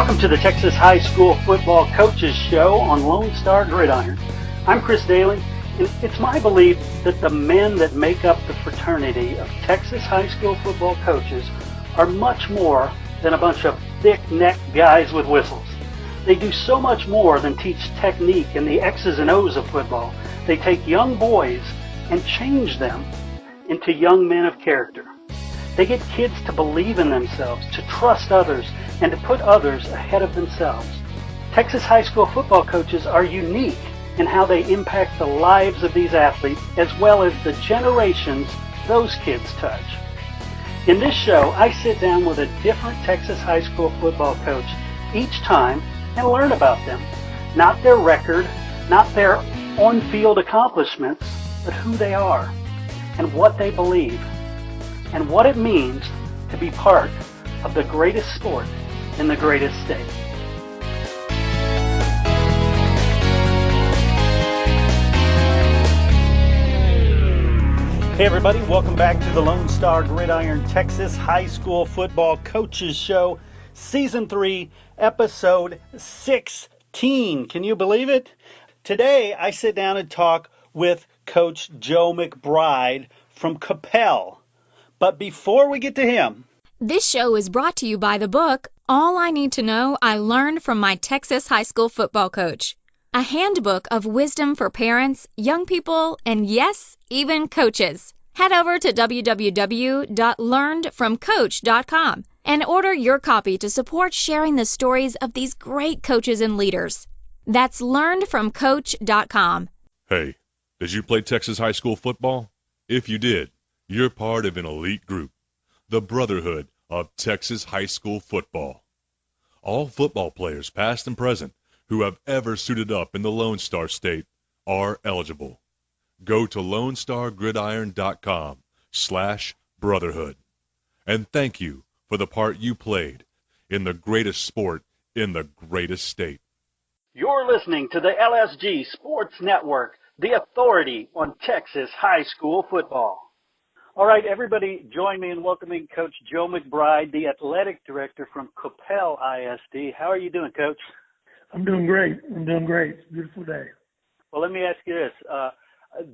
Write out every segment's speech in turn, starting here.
Welcome to the Texas High School Football Coaches Show on Lone Star Gridiron. I'm Chris Daly, and it's my belief that the men that make up the fraternity of Texas high school football coaches are much more than a bunch of thick-necked guys with whistles. They do so much more than teach technique and the X's and O's of football. They take young boys and change them into young men of character. They get kids to believe in themselves, to trust others, and to put others ahead of themselves. Texas high school football coaches are unique in how they impact the lives of these athletes as well as the generations those kids touch. In this show, I sit down with a different Texas high school football coach each time and learn about them. Not their record, not their on-field accomplishments, but who they are and what they believe and what it means to be part of the greatest sport in the greatest state. Hey everybody, welcome back to the Lone Star Gridiron Texas High School Football Coaches Show, Season 3, Episode 16. Can you believe it? Today I sit down and talk with Coach Joe McBride from Coppell. But before we get to him... This show is brought to you by the book, All I Need to Know I Learned from My Texas High School Football Coach. A handbook of wisdom for parents, young people, and yes, even coaches. Head over to www.learnedfromcoach.com and order your copy to support sharing the stories of these great coaches and leaders. That's learnedfromcoach.com. Hey, did you play Texas high school football? If you did, you're part of an elite group, the Brotherhood of Texas High School Football. All football players, past and present, who have ever suited up in the Lone Star State are eligible. Go to LoneStarGridiron.com/brotherhood. And thank you for the part you played in the greatest sport in the greatest state. You're listening to the LSG Sports Network, the authority on Texas high school football. All right, everybody, join me in welcoming Coach Joe McBride, the athletic director from Coppell ISD. How are you doing, Coach? I'm doing great. It's a beautiful day. Well, let me ask you this.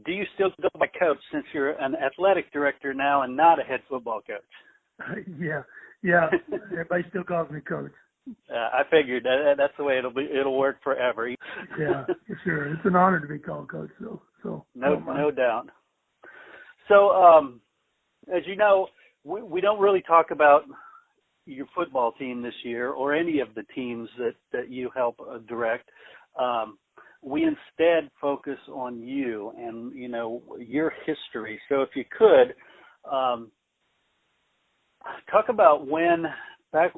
Do you still go by coach since you're an athletic director now and not a head football coach? Yeah. Everybody still calls me coach. I figured that's the way it'll work forever. Yeah, for sure. It's an honor to be called coach, so no doubt. So, as you know, we don't really talk about your football team this year or any of the teams that you help direct. We instead focus on you and, your history. So if you could, talk about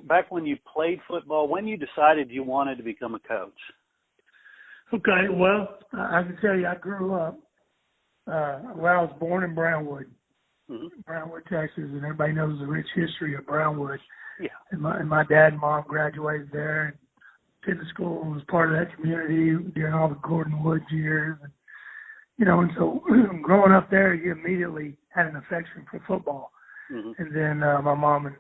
back when you played football, when you decided you wanted to become a coach. Okay, well, I can tell you I grew up, I was born in Brownwood, Brownwood, Texas, and everybody knows the rich history of Brownwood. Yeah. And my dad and mom graduated there and attended school and was part of that community during all the Gordon Woods years. And, and so growing up there, you immediately had an affection for football. Mm-hmm. And then my mom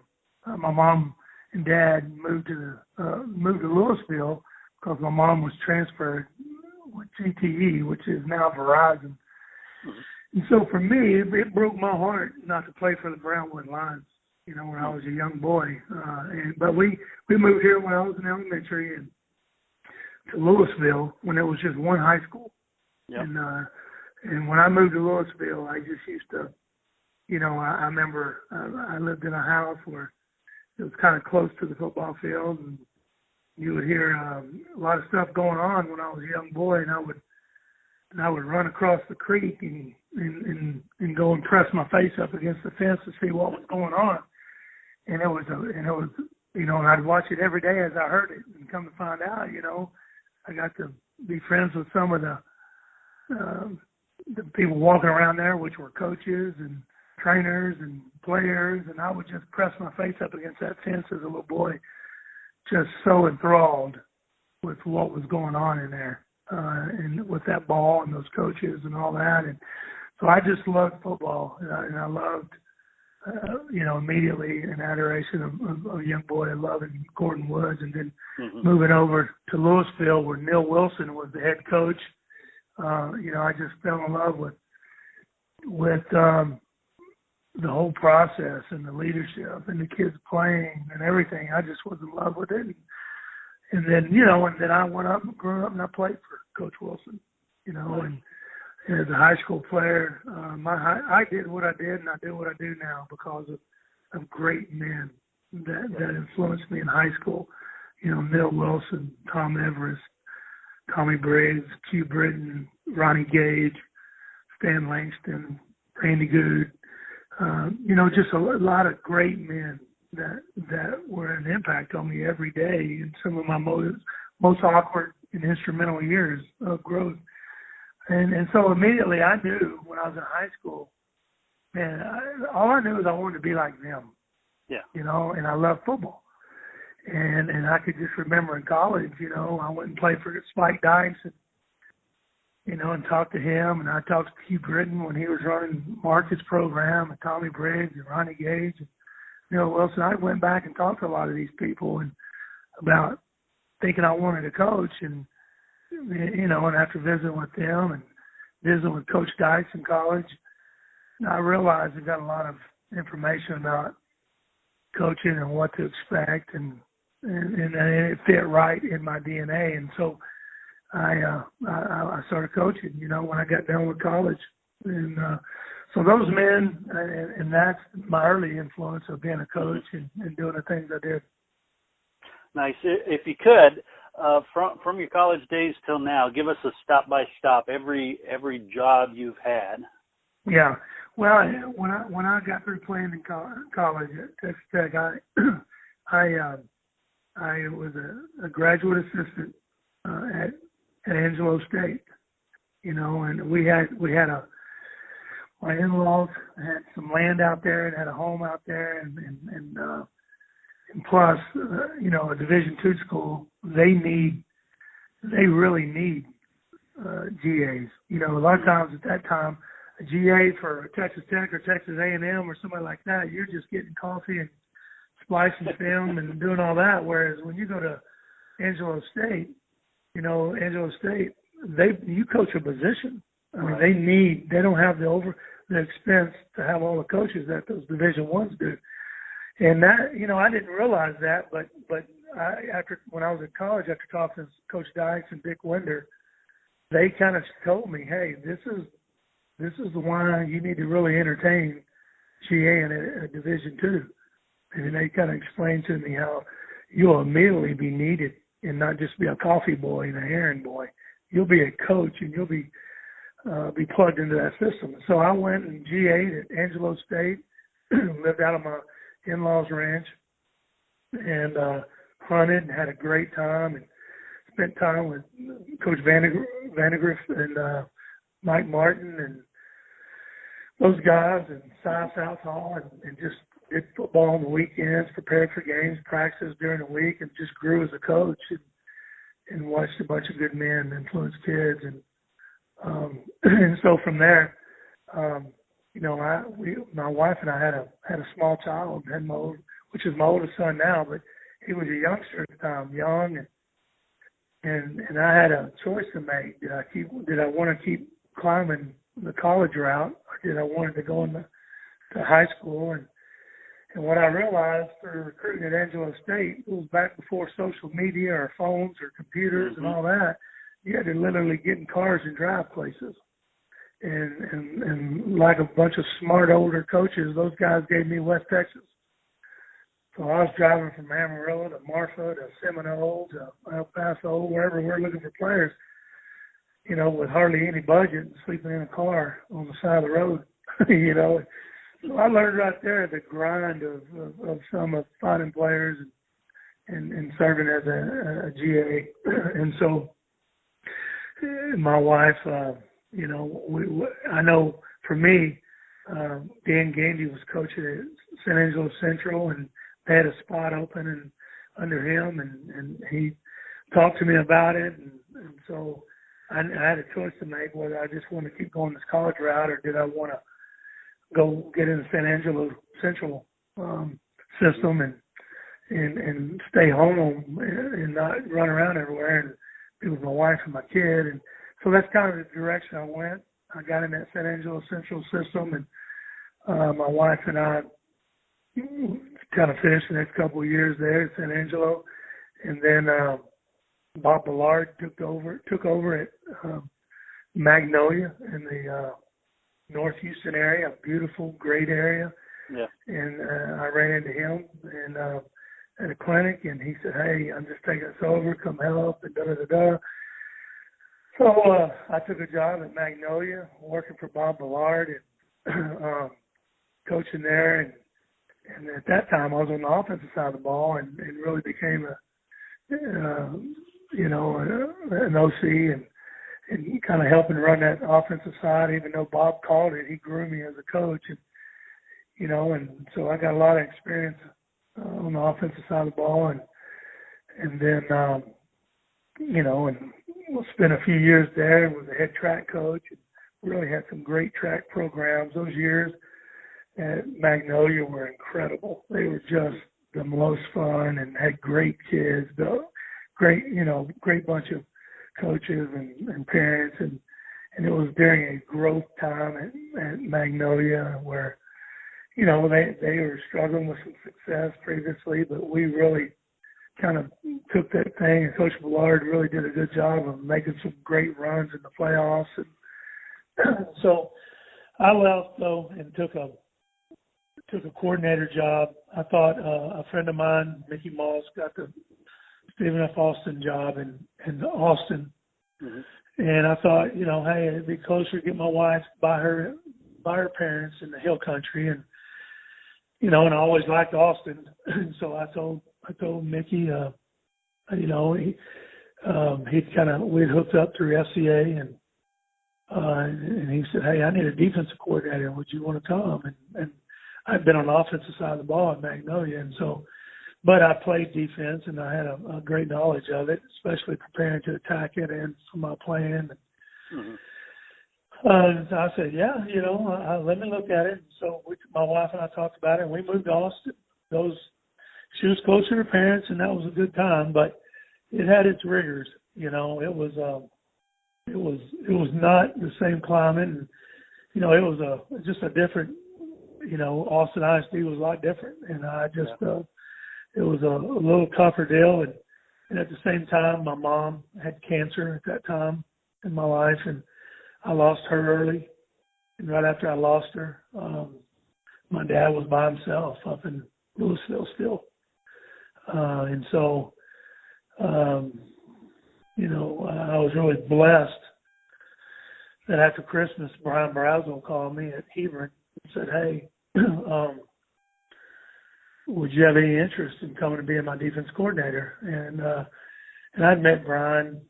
and dad moved to Lewisville because my mom was transferred with GTE, which is now Verizon. Mm-hmm. And so for me, it broke my heart not to play for the Brownwood Lions, when I was a young boy. But we moved here when I was in elementary and to Lewisville when there was just one high school. Yep. And when I moved to Lewisville, I just used to, I remember I lived in a house where it was kind of close to the football field, and you would hear a lot of stuff going on when I was a young boy, and I would run across the creek and go and press my face up against the fence to see what was going on. And it was, and I'd watch it every day as I heard it, and come to find out, I got to be friends with some of the people walking around there, which were coaches and trainers and players, and I would just press my face up against that fence as a little boy, just so enthralled with what was going on in there, and with that ball and those coaches and all that. And so I just loved football, and I loved immediately in adoration of a young boy I love in Gordon Woods, and then moving over to Lewisville where Neil Wilson was the head coach. I just fell in love with the whole process and the leadership and the kids playing and everything. I just was in love with it. And then I went up and grew up and I played for Coach Wilson, and as a high school player, I did what I did and I do what I do now because of great men that influenced me in high school. Neil Wilson, Tom Everest, Tommy Briggs, Q Britton, Ronnie Gage, Stan Langston, Randy Good, just a lot of great men that were an impact on me every day in some of my most awkward and instrumental years of growth. And so immediately I knew when I was in high school, man, all I knew is I wanted to be like them. Yeah. And I love football. And I could just remember in college, I went and played for Spike Dykes and talked to him. And I talked to Q Britton when he was running Marcus' program, and Tommy Briggs and Ronnie Gage and Neil Wilson. I went back and talked to a lot of these people and about thinking I wanted to coach. And after visiting with them and visiting with Coach Dykes in college, I realized I got a lot of information about coaching and what to expect, and it fit right in my DNA. And so I started coaching, when I got done with college. And so those men, and that's my early influence of being a coach and doing the things I did. Nice. If you could, from your college days till now, give us a stop-by-stop, every job you've had. Yeah. Well, when I got through playing in college at Texas Tech, I was a graduate assistant at Angelo State, and we had my in-laws had some land out there and had a home out there, and plus, a Division II school, they really need GAs. A lot of times at that time, a GA for Texas Tech or Texas A&M or somebody like that, you're just getting coffee and splicing film and doing all that. Whereas when you go to Angelo State, you coach a position. I mean, they don't have the expense to have all the coaches that those Division I's do. And that, I didn't realize that, but when I was in college, after talking to Coach Dykes and Dick Winder, they kind of told me, hey, this is why you need to really entertain GA in a Division II. And they kind of explained to me how you'll immediately be needed and not just be a coffee boy and an errand boy. You'll be a coach and you'll be plugged into that system. So I went and GA'd at Angelo State, lived out of my in-laws ranch, and hunted and had a great time and spent time with Coach Vandegrift and Mike Martin and those guys, and Cy Southall, and just did football on the weekends, prepared for games, practices during the week, and just grew as a coach and watched a bunch of good men influence kids. And so from there, my wife and I had a small child, which is my oldest son now, but he was a youngster at the time, young, and I had a choice to make. Did I want to keep climbing the college route, or did I want to go into high school? And what I realized through recruiting at Angelo State, it was back before social media or phones or computers and all that. You had to literally get in cars and drive places. And like a bunch of smart older coaches, those guys gave me West Texas. So I was driving from Amarillo to Marfa to Seminole to El Paso, wherever we're looking for players, with hardly any budget, and sleeping in a car on the side of the road, So I learned right there the grind of finding players and serving as a GA. And so my wife, I know for me, Dan Gandy was coaching at San Angelo Central, and they had a spot open and under him, and he talked to me about it. And so I had a choice to make whether I just wanted to keep going this college route, or did I want to go get in the San Angelo Central system and stay home and not run around everywhere and be with my wife and my kid. And so that's kind of the direction I went. I got in that San Angelo Central system, and my wife and I kind of finished the next couple of years there at San Angelo. And then Bob Ballard took over at Magnolia in the North Houston area, a beautiful, great area. Yeah. And I ran into him and at a clinic, and he said, "Hey, I'm just taking this over. Come help," and da-da-da-da. So I took a job at Magnolia, working for Bob Ballard and coaching there. And at that time, I was on the offensive side of the ball and really became an OC and kind of helping run that offensive side. Even though Bob called it, he grew me as a coach. And so I got a lot of experience on the offensive side of the ball. And then, and we'll spend a few years there and was a head track coach. And really had some great track programs. Those years at Magnolia were incredible. They were just the most fun and had great kids, great bunch of coaches and parents. And it was during a growth time at Magnolia where, they were struggling with some success previously, but we really kind of took that thing, and Coach Ballard really did a good job of making some great runs in the playoffs. And so I left, though, and took a coordinator job. I thought a friend of mine, Mickey Moss, got the Stephen F. Austin job in Austin. Mm-hmm. And I thought, hey, it'd be closer to get my wife by her parents in the Hill Country. And, and I always liked Austin. And so I told Mickey, we'd hooked up through FCA and he said, "Hey, I need a defensive coordinator. Would you want to come?" And I'd been on the offensive side of the ball at Magnolia. And so, but I played defense and I had a great knowledge of it, especially preparing to attack it and for my plan. Mm-hmm. So I said, yeah, let me look at it. So my wife and I talked about it, and we moved to Austin. She was closer to her parents, and that was a good time, but it had its rigors. It was not the same climate, and it was just a different. Austin ISD was a lot different, and I just it was a little tougher deal, and at the same time, my mom had cancer at that time in my life, and I lost her early, and right after I lost her, my dad was by himself up in Lewisville still. And so, I was really blessed that after Christmas, Brian Brazel called me at Hebron and said, "Hey, would you have any interest in coming to being my defense coordinator?" And I'd met Brian.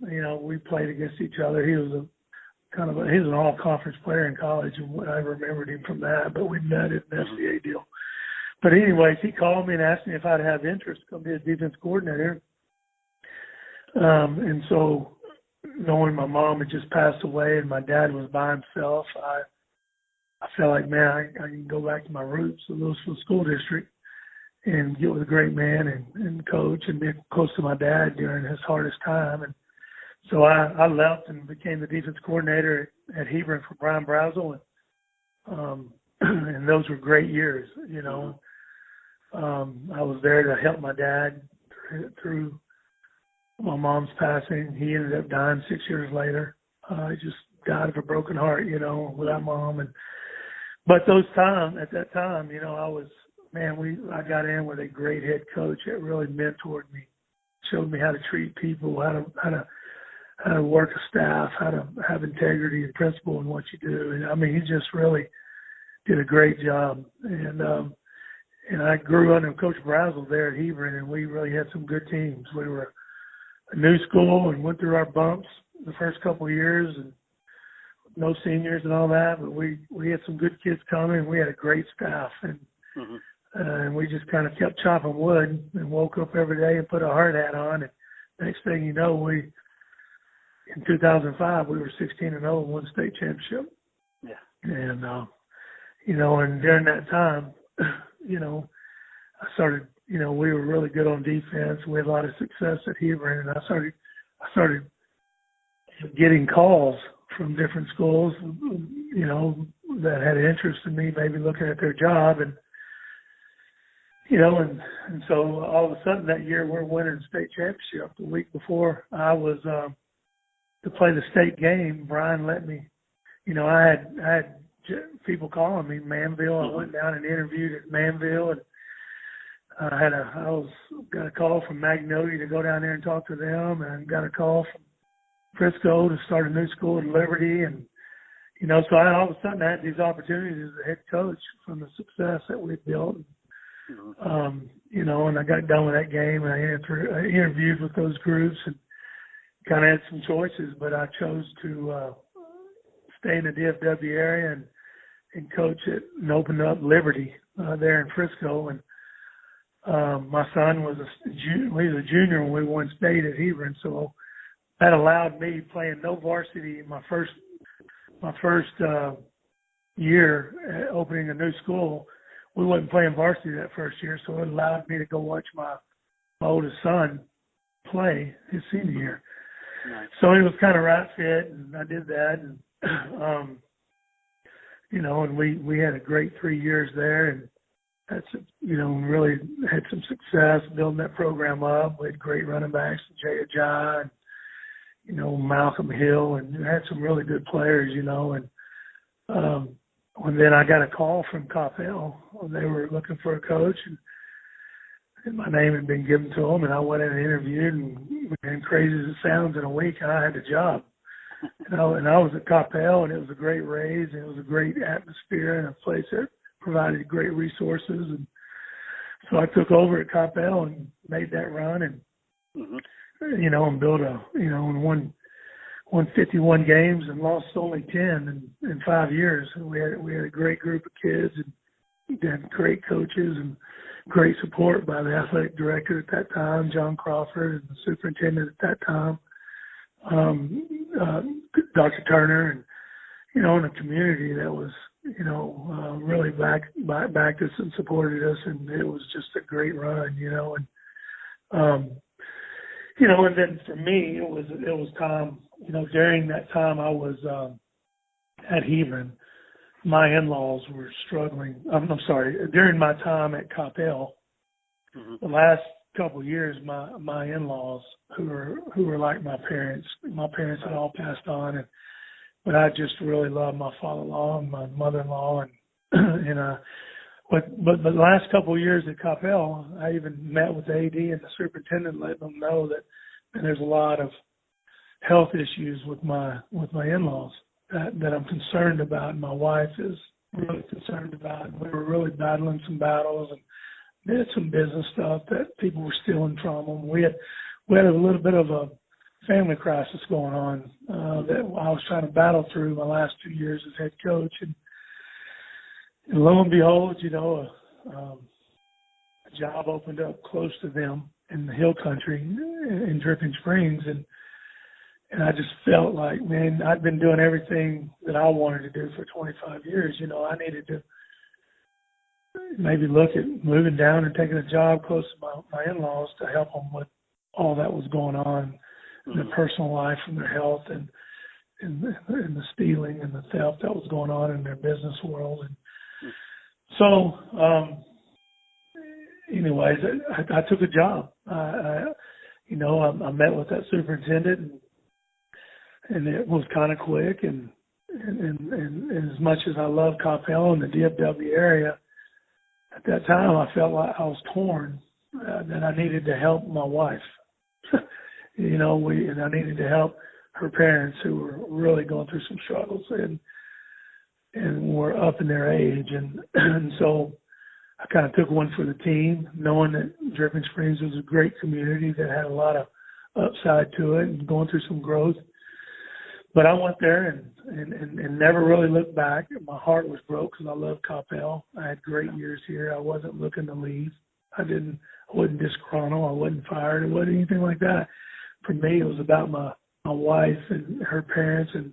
We played against each other. He was he was an all-conference player in college, and I remembered him from that, but we met at an FCA deal. But anyways, he called me and asked me if I'd have interest to come be a defense coordinator. And so knowing my mom had just passed away and my dad was by himself, I felt like, man, I can go back to my roots, the Lewisville School District, and get with a great man and coach and be close to my dad during his hardest time. And so I left and became the defense coordinator at Hebron for Brian Brazel. And those were great years, I was there to help my dad through my mom's passing. He ended up dying 6 years later. He just died of a broken heart, without mom. But at that time, I got in with a great head coach that really mentored me, showed me how to treat people, how to work a staff, how to have integrity and principle in what you do. And he just really did a great job. And I grew under Coach Brazel there at Hebron, and we really had some good teams. We were a new school and went through our bumps the first couple of years, and no seniors and all that. But we had some good kids coming, and we had a great staff. And and we just kind of kept chopping wood and woke up every day and put a hard hat on. And next thing you know, in 2005, we were 16-0 and won the state championship. Yeah. And, and during that time, I started, we were really good on defense. We had a lot of success at Hebron, and I started getting calls from different schools, that had interest in me, maybe looking at their job. And, and so all of a sudden that year we're winning state championship. The week before I was to play the state game, Brian let me, I had people calling me, Manville. I went down and interviewed at Manville, and I got a call from Magnolia to go down there and talk to them, and got a call from Frisco to start a new school at Liberty. And, so all of a sudden I had these opportunities as a head coach from the success that we built. And I got done with that game, and I interviewed with those groups and kind of had some choices, but I chose to stay in the DFW area and coach it and open up Liberty there in Frisco. And my son was a junior when we won state at Hebron, so that allowed me playing no varsity in my first year opening a new school. We wasn't playing varsity that first year, so it allowed me to go watch my oldest son play his senior year. Nice. So it was kind of right fit, and I did that. And, and we had a great 3 years there, and that's, really had some success building that program up. We had great running backs, Jay Ajay, and, Malcolm Hill, and had some really good players, and then I got a call from Coppell. They were looking for a coach, and my name had been given to them, and I went in and interviewed, and crazy as it sounds, in a week I had the job. And I was at Coppell, and it was a great raise, and it was a great atmosphere, and a place that provided great resources. And so I took over at Coppell and made that run, and and built and won 51 games and lost only 10 in 5 years. And we had a great group of kids, and had great coaches and great support by the athletic director at that time, John Crawford, and the superintendent at that time, Dr. Turner, and in a community that was really backed us and supported us, and it was just a great run, and then for me it was time. During that time I was at Hebron, my in-laws were struggling. I'm sorry. During my time at Coppell, the last couple of years, my in-laws, who were like my parents had all passed on, but I just really loved my father-in-law and my mother-in-law, and but the last couple of years at Coppell, I even met with the AD and the superintendent, letting them know that there's a lot of health issues with my in-laws that I'm concerned about, and my wife is really concerned about. We were really battling some battles, and did some business stuff that people were stealing from them. We had a little bit of a family crisis going on that I was trying to battle through my last 2 years as head coach, and lo and behold, a job opened up close to them in the Hill Country in Dripping Springs, and I just felt like, man, I'd been doing everything that I wanted to do for 25 years. I needed to maybe look at moving down and taking a job close to my in-laws to help them with all that was going on in their personal life and their health, and the stealing and the theft that was going on in their business world. And so, anyways, I took a job. I met with that superintendent, and it was kind of quick. And as much as I love Coppell and the DFW area, at that time I felt like I was torn. That I needed to help my wife. And I needed to help her parents, who were really going through some struggles and were up in their age. And so I kind of took one for the team, knowing that Dripping Springs was a great community that had a lot of upside to it and going through some growth. But I went there and never really looked back. My heart was broke because I loved Coppell. I had great years here. I wasn't looking to leave. I wasn't disgruntled. I wasn't fired. It wasn't anything like that. For me, it was about my wife and her parents and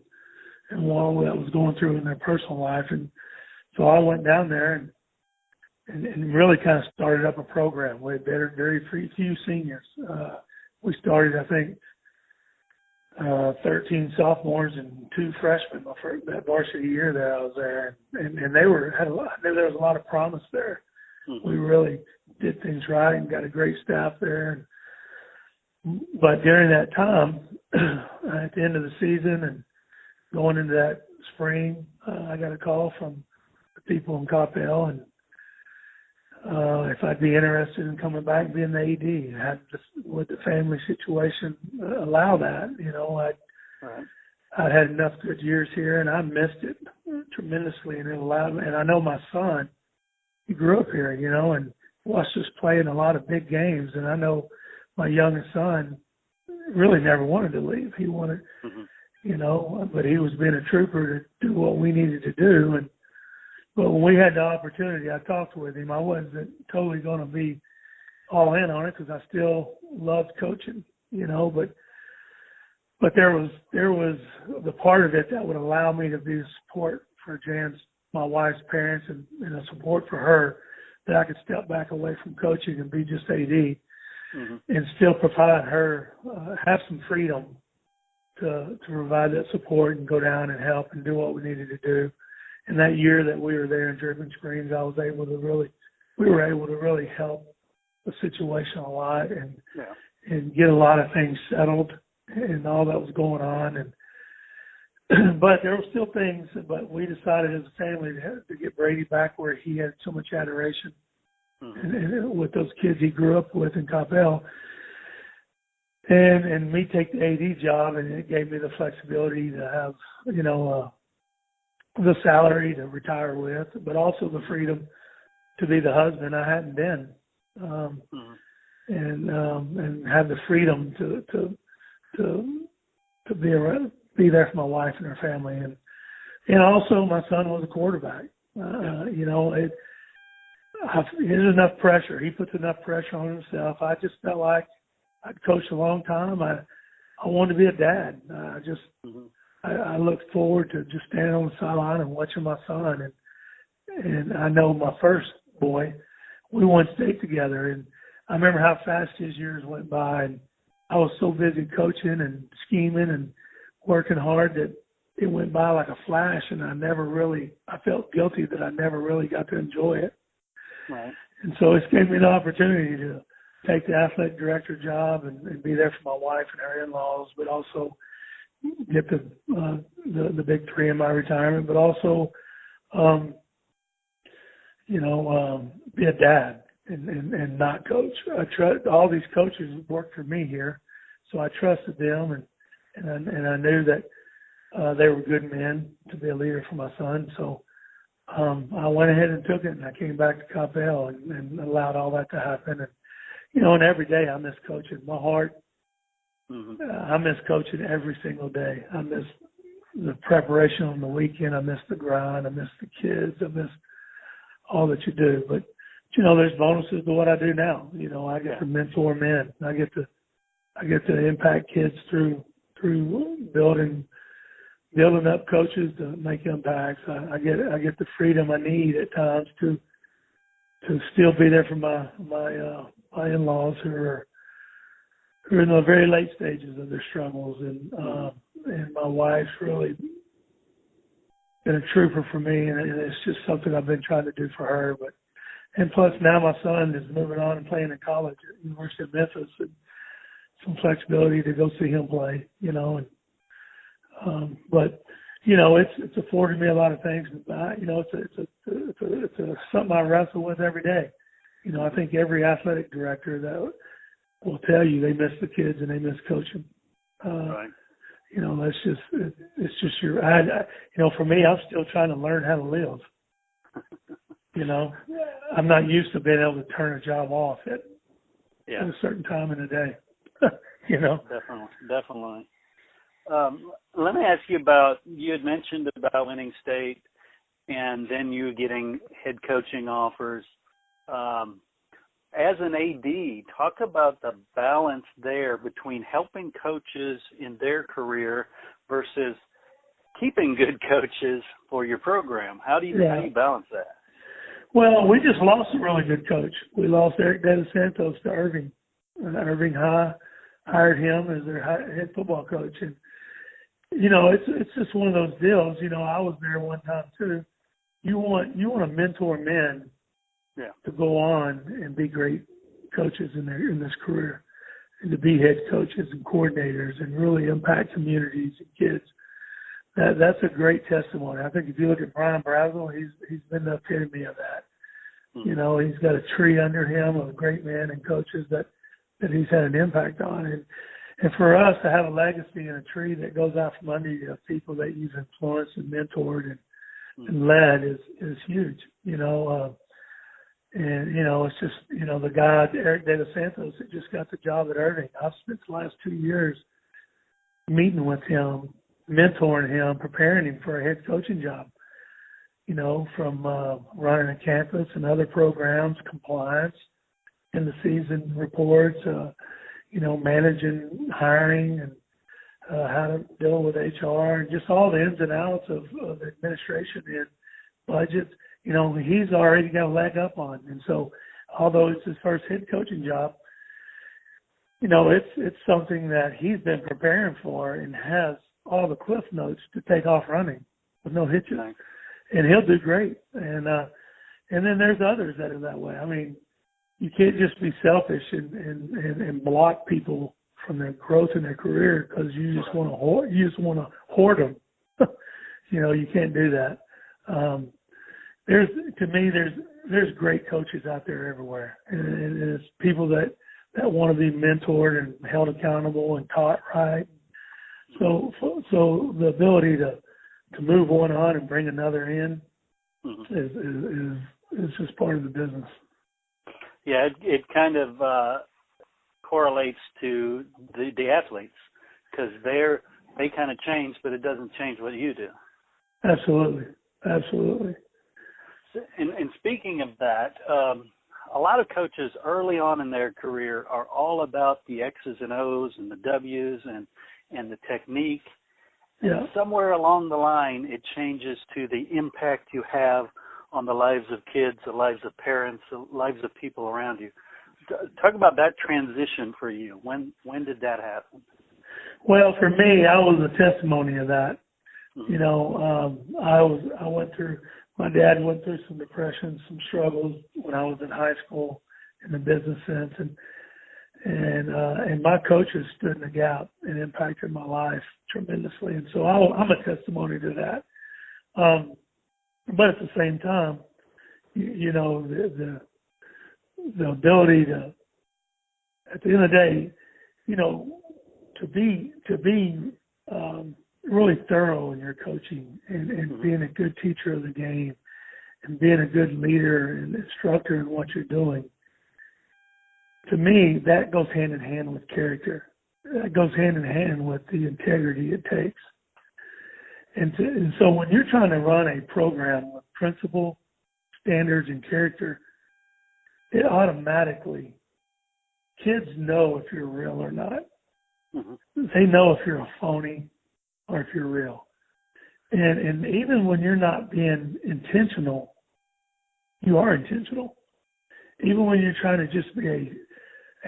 all that was going through in their personal life. And So I went down there and really kind of started up a program. We had very few seniors. We started, I think, 13 sophomores and 2 freshmen that varsity year that I was there, and they there was a lot of promise there. Mm-hmm. We really did things right and got a great staff there. But during that time, at the end of the season and going into that spring, I got a call from the people in Coppell and if I'd be interested in coming back and being the AD. Would the family situation allow that? You know, I'd had enough good years here, and I missed it tremendously, and it allowed me. And I know my son, he grew up here, you know, and watched us play in a lot of big games. And I know my youngest son really never wanted to leave. He wanted, you know, but he was being a trooper to do what we needed to do. But when we had the opportunity, I talked with him. I wasn't totally going to be all in on it because I still loved coaching, you know. But there was the part of it that would allow me to be a support for Jan's, my wife's parents, and a support for her, that I could step back away from coaching and be just AD, and still provide her, have some freedom to provide that support and go down and help and do what we needed to do. And that year that we were there in Dripping Springs, we were able to really help the situation a lot and get a lot of things settled and all that was going on. And but there were still things, but we decided as a family to get Brady back where he had so much adoration and with those kids he grew up with in Coppell. And me take the AD job, and it gave me the flexibility to have, you know, the salary to retire with, but also the freedom to be the husband I hadn't been, and have the freedom to be there for my wife and her family, and also my son was a quarterback. You know, there's enough pressure. He puts enough pressure on himself. I just felt like I'd coached a long time. I wanted to be a dad. I look forward to just standing on the sideline and watching my son. And I know my first boy, we won state together. And I remember how fast his years went by. And I was so busy coaching and scheming and working hard that it went by like a flash. And I felt guilty that I never really got to enjoy it. Right. And so it gave me the opportunity to take the athletic director job and be there for my wife and her in-laws, but also get the big 3 in my retirement, but also, you know, be a dad and not coach. I trust all these coaches worked for me here, so I trusted them, and I knew that they were good men to be a leader for my son. So I went ahead and took it, and I came back to Coppell and allowed all that to happen. And you know, and every day I miss coaching. My heart. I miss coaching every single day. I miss the preparation on the weekend. I miss the grind. I miss the kids. I miss all that you do. But, you know, there's bonuses to what I do now. You know, I get to mentor men. I get to impact kids through building up coaches to make impacts. I get the freedom I need at times to still be there for my in-laws who are in the very late stages of their struggles, and my wife's really been a trooper for me, and it's just something I've been trying to do for her. And plus now my son is moving on and playing in college at the University of Memphis, and some flexibility to go see him play, you know. And but you know, it's afforded me a lot of things. But you know, it's something I wrestle with every day. You know, I think every athletic director that will tell you they miss the kids and they miss coaching. Right. You know, it's just you know, for me, I'm still trying to learn how to live. You know, I'm not used to being able to turn a job off at a certain time in the day. You know? Definitely. Let me ask you about, you had mentioned about winning state and then you getting head coaching offers. As an AD, talk about the balance there between helping coaches in their career versus keeping good coaches for your program. How do you balance that? Well, we just lost a really good coach. We lost Eric De Los Santos to Irving. Irving High hired him as their head football coach. And, you know, it's just one of those deals. You know, I was there one time too. You want to mentor men to go on and be great coaches in this career, and to be head coaches and coordinators and really impact communities and kids. That's a great testimony. I think if you look at Brian Brazel, he's been the epitome of that. Mm-hmm. You know, he's got a tree under him of great men and coaches that he's had an impact on. And for us to have a legacy and a tree that goes out from under you of people that you've influenced and mentored and led is huge, you know. And, you know, it's just, you know, the guy, Eric De Los Santos, that just got the job at Irving. I've spent the last 2 years meeting with him, mentoring him, preparing him for a head coaching job, you know, from running a campus and other programs, compliance, in the season reports, you know, managing hiring and how to deal with HR and just all the ins and outs of administration and budgets. You know, he's already got a leg up on. And so although it's his first head coaching job, you know, it's something that he's been preparing for and has all the cliff notes to take off running with no hitches. And he'll do great. And then there's others that are that way. I mean, you can't just be selfish and block people from their growth in their career because you just want to hoard them. You know, you can't do that. There's great coaches out there everywhere, and it's people that want to be mentored and held accountable and taught right. So the ability to move one on and bring another in is just part of the business. Yeah, it kind of correlates to the athletes because they kind of change, but it doesn't change what you do. Absolutely. And speaking of that, a lot of coaches early on in their career are all about the X's and O's and the W's and the technique. Yeah. And somewhere along the line, it changes to the impact you have on the lives of kids, the lives of parents, the lives of people around you. Talk about that transition for you. When did that happen? Well, for me, I was a testimony of that. Mm-hmm. You know, my dad went through some depression, some struggles when I was in high school in the business sense, and my coaches stood in the gap and impacted my life tremendously. And so I'm a testimony to that. But at the same time, you know, the ability to, at the end of the day, you know, to be really thorough in your coaching and being a good teacher of the game and being a good leader and instructor in what you're doing. To me, that goes hand in hand with character. That goes hand in hand with the integrity it takes. And so when you're trying to run a program with principle, standards, and character, it automatically, kids know if you're real or not. Mm-hmm. They know if you're a phony or if you're real. And even when you're not being intentional, you are intentional. Even when you're trying to just be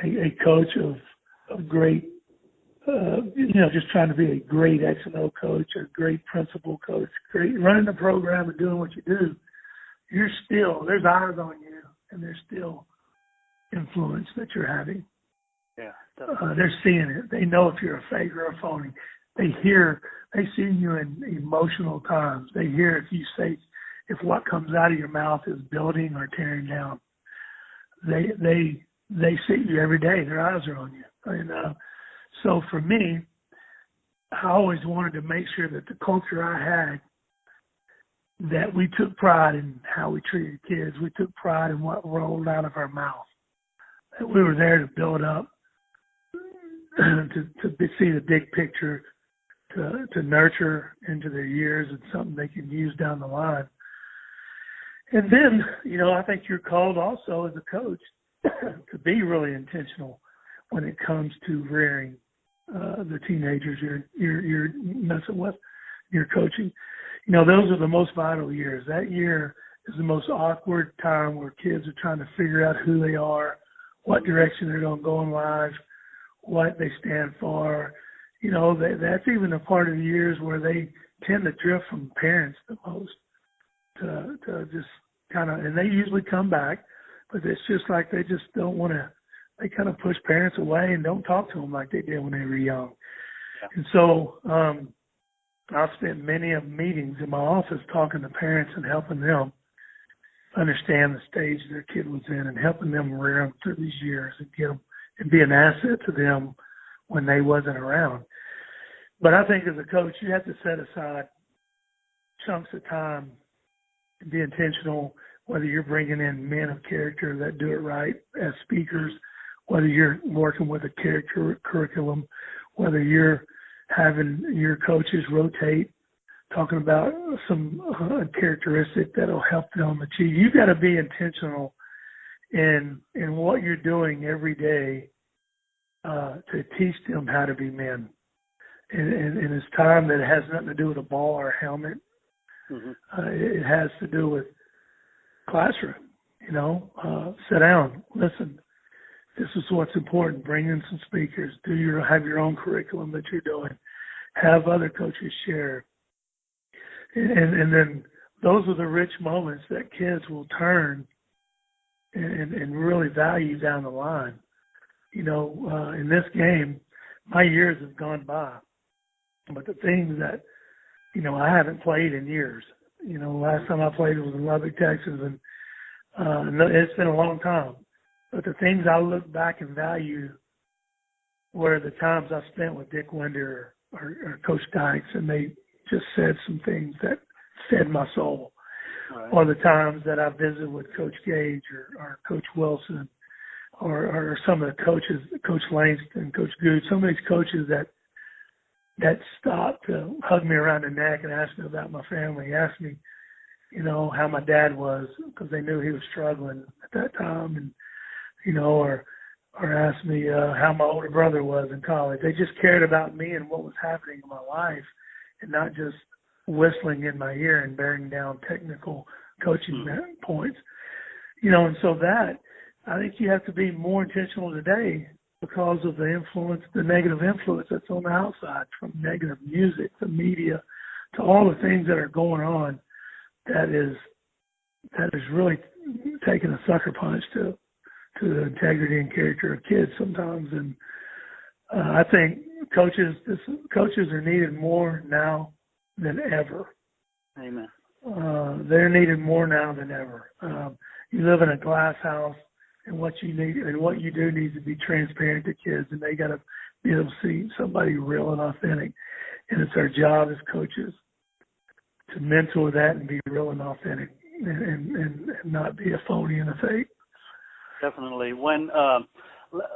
a coach of great, you know, just trying to be a great X&O coach, a great principal coach, great running the program and doing what you do, there's eyes on you and there's still influence that you're having. Yeah. They're seeing it. They know if you're a fake or a phony. They see you in emotional times. They hear if what comes out of your mouth is building or tearing down. They see you every day. Their eyes are on you. And so for me, I always wanted to make sure that the culture I had, that we took pride in how we treated kids. We took pride in what rolled out of our mouth. That we were there to build up, to see the big picture, to nurture into their years and something they can use down the line. And then, you know, I think you're called also as a coach to be really intentional when it comes to rearing the teenagers you're messing with. your coaching. You know, those are the most vital years. That year is the most awkward time where kids are trying to figure out who they are, what direction they're going to go in life, what they stand for. You know, that's even a part of the years where they tend to drift from parents the most to just kind of, and they usually come back, but it's just like they just don't want to, they kind of push parents away and don't talk to them like they did when they were young. Yeah. And so I've spent many of meetings in my office talking to parents and helping them understand the stage their kid was in and helping them rear them through these years and get them and be an asset to them when they wasn't around. But I think as a coach, you have to set aside chunks of time and be intentional, whether you're bringing in men of character that do it right as speakers, whether you're working with a character curriculum, whether you're having your coaches rotate, talking about some characteristic that'll help them achieve. You've got to be intentional in what you're doing every day to teach them how to be men. And it's time that it has nothing to do with a ball or a helmet. Mm-hmm. It has to do with classroom. You know, sit down, listen. This is what's important. Bring in some speakers. Have your own curriculum that you're doing. Have other coaches share. And then those are the rich moments that kids will turn and really value down the line. You know, in this game, my years have gone by. But the things that, you know, I haven't played in years. You know, last time I played was in Lubbock, Texas, and it's been a long time. But the things I look back and value were the times I spent with Dick Winder or Coach Dykes, and they just said some things that fed my soul. Right. Or the times that I visited with Coach Gage or Coach Wilson or some of the coaches, Coach Langston, Coach Good, some of these coaches that stopped to hug me around the neck and ask me about my family, asked me, you know, how my dad was because they knew he was struggling at that time, and you know, or asked me how my older brother was in college. They just cared about me and what was happening in my life, and not just whistling in my ear and bearing down technical coaching points. You know, and so that, I think you have to be more intentional today because of the influence, the negative influence that's on the outside, from negative music to media to all the things that are going on that is really taking a sucker punch to the integrity and character of kids sometimes. And I think coaches are needed more now than ever. Amen. They're needed more now than ever. You live in a glass house, and what you need and what you do needs to be transparent to kids, and they got to be able to see somebody real and authentic. And it's our job as coaches to mentor that and be real and authentic, and not be a phony and a fake. Definitely. When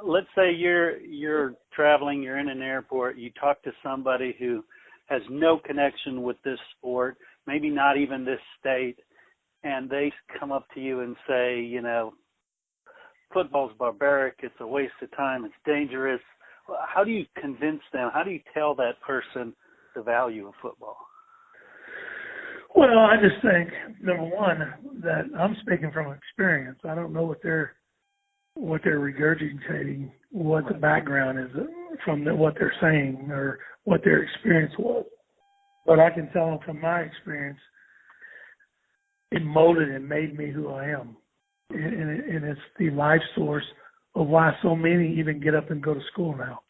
let's say you're traveling, you're in an airport, you talk to somebody who has no connection with this sport, maybe not even this state, and they come up to you and say, you know, football's barbaric, it's a waste of time, it's dangerous. How do you convince them? How do you tell that person the value of football? Well, I just think, number one, that I'm speaking from experience. I don't know what they're regurgitating, what the background is from what they're saying or what their experience was. But I can tell them from my experience, it molded and made me who I am. And it's the life source of why so many even get up and go to school now.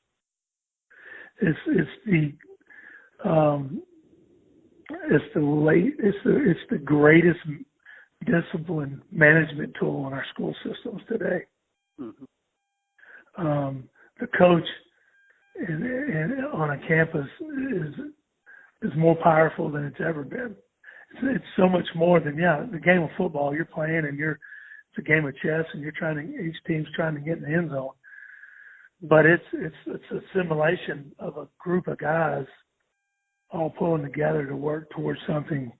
It's the greatest discipline management tool in our school systems today. Mm-hmm. The coach on a campus is more powerful than it's ever been. It's so much more than the game of football you're playing, and it's a game of chess, and each team's trying to get in the end zone. But it's a simulation of a group of guys all pulling together to work towards something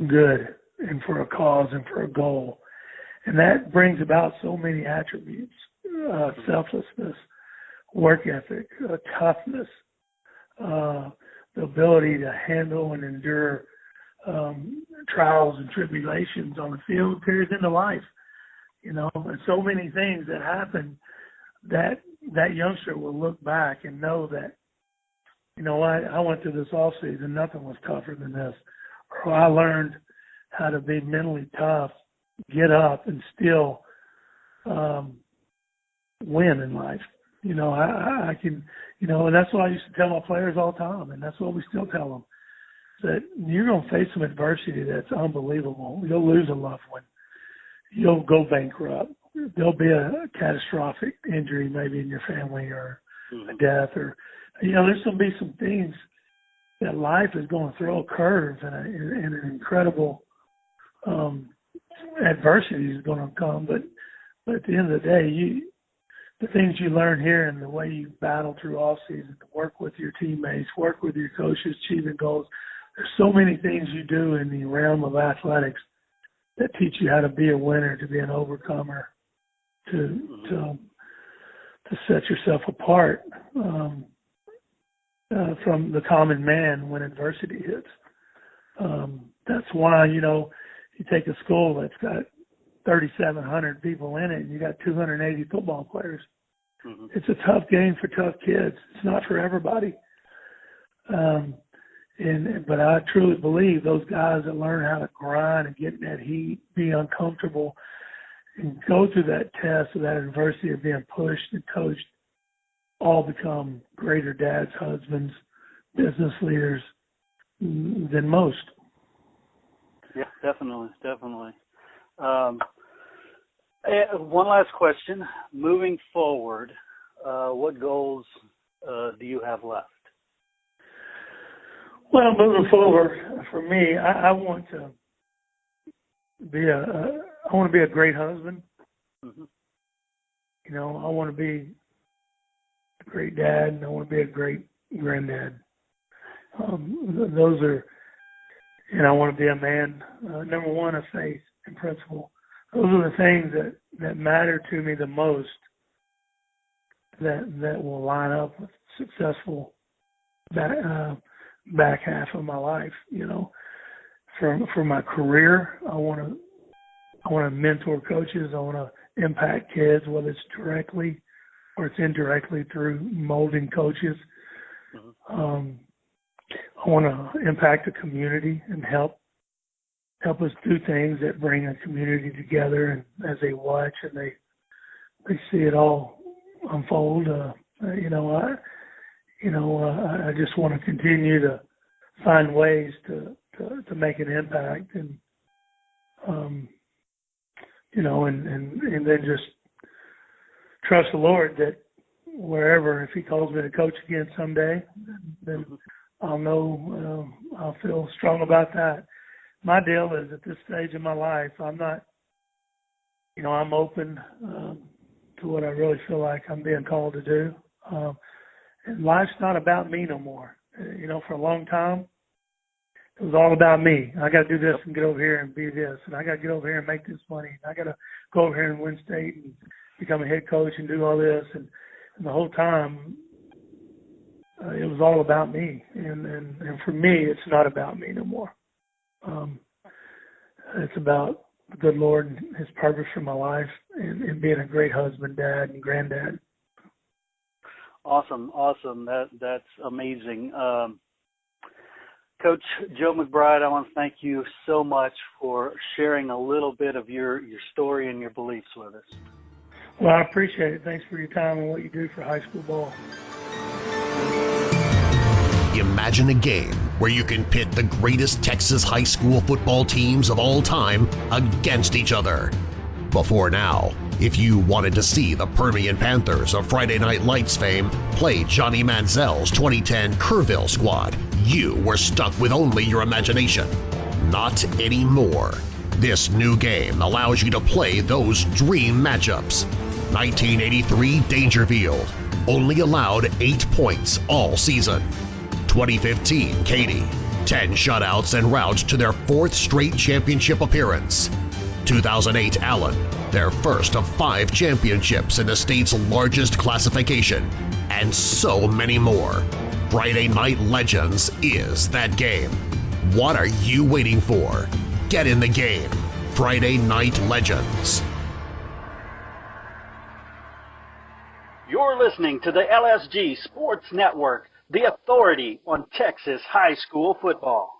good and for a cause and for a goal. And that brings about so many attributes, selflessness, work ethic, toughness, the ability to handle and endure trials and tribulations on the field, periods into life, you know, and so many things that happen that youngster will look back and know that, you know what, I went through this off season, nothing was tougher than this. Or I learned how to be mentally tough, get up, and still win in life. You know, I can, you know, and that's what I used to tell my players all the time, and that's what we still tell them, that you're going to face some adversity that's unbelievable. You'll lose a loved one. You'll go bankrupt. There'll be a catastrophic injury maybe in your family, or a death, or, you know, there's going to be some things that life is going to throw a curve, and an incredible adversity is going to come. But at the end of the day, the things you learn here and the way you battle through off season, to work with your teammates, work with your coaches, achieving goals. There's so many things you do in the realm of athletics that teach you how to be a winner, to be an overcomer, to set yourself apart from the common man when adversity hits. That's why, you know, you take a school that's got 3,700 people in it and you got 280 football players. It's a tough game for tough kids. It's not for everybody. But I truly believe those guys that learn how to grind and get in that heat, be uncomfortable, and go through that test of that adversity of being pushed and coached, all become greater dads, husbands, business leaders than most. Yeah, definitely. One last question. Moving forward, what goals do you have left? Well, moving forward, for me, I want to be a great husband. You know, I want to be a great dad, and I want to be a great granddad. Those are, and I want to be a man, number one, of faith and principle. Those are the things that matter to me the most, that will line up with successful back half of my life. You know, for my career, I want to mentor coaches. I want to impact kids, whether it's directly or it's indirectly through molding coaches. I want to impact the community and help us do things that bring a community together, and as they watch and they see it all unfold, I just want to continue to find ways to make an impact, and and then just trust the Lord that wherever, if He calls me to coach again someday, then I'll know, I'll feel strong about that. My deal is, at this stage in my life, I'm not, I'm open to what I really feel like I'm being called to do. And life's not about me no more. For a long time, it was all about me. I got to do this and get over here and be this, and I got to get over here and make this money, and I got to go over here and win state and become a head coach and do all this. And the whole time, it was all about me. And for me, it's not about me no more. It's about the good Lord and His purpose for my life, and being a great husband, dad, and granddad. Awesome. That's amazing. Coach Joe McBride, I want to thank you so much for sharing a little bit of your story and your beliefs with us. Well, I appreciate it. Thanks for your time and what you do for high school ball. Imagine a game where you can pit the greatest Texas high school football teams of all time against each other. Before now, if you wanted to see the Permian Panthers of Friday Night Lights fame play Johnny Manziel's 2010 Kerrville squad, you were stuck with only your imagination. Not anymore. This new game allows you to play those dream matchups. 1983 Dangerfield only allowed 8 points all season. 2015 Katy, 10 shutouts en route to their 4th straight championship appearance. 2008 Allen, their first of 5 championships in the state's largest classification, and so many more. Friday Night Legends is that game. What are you waiting for? Get in the game. Friday Night Legends. You're listening to the LSG Sports Network, the authority on Texas high school football.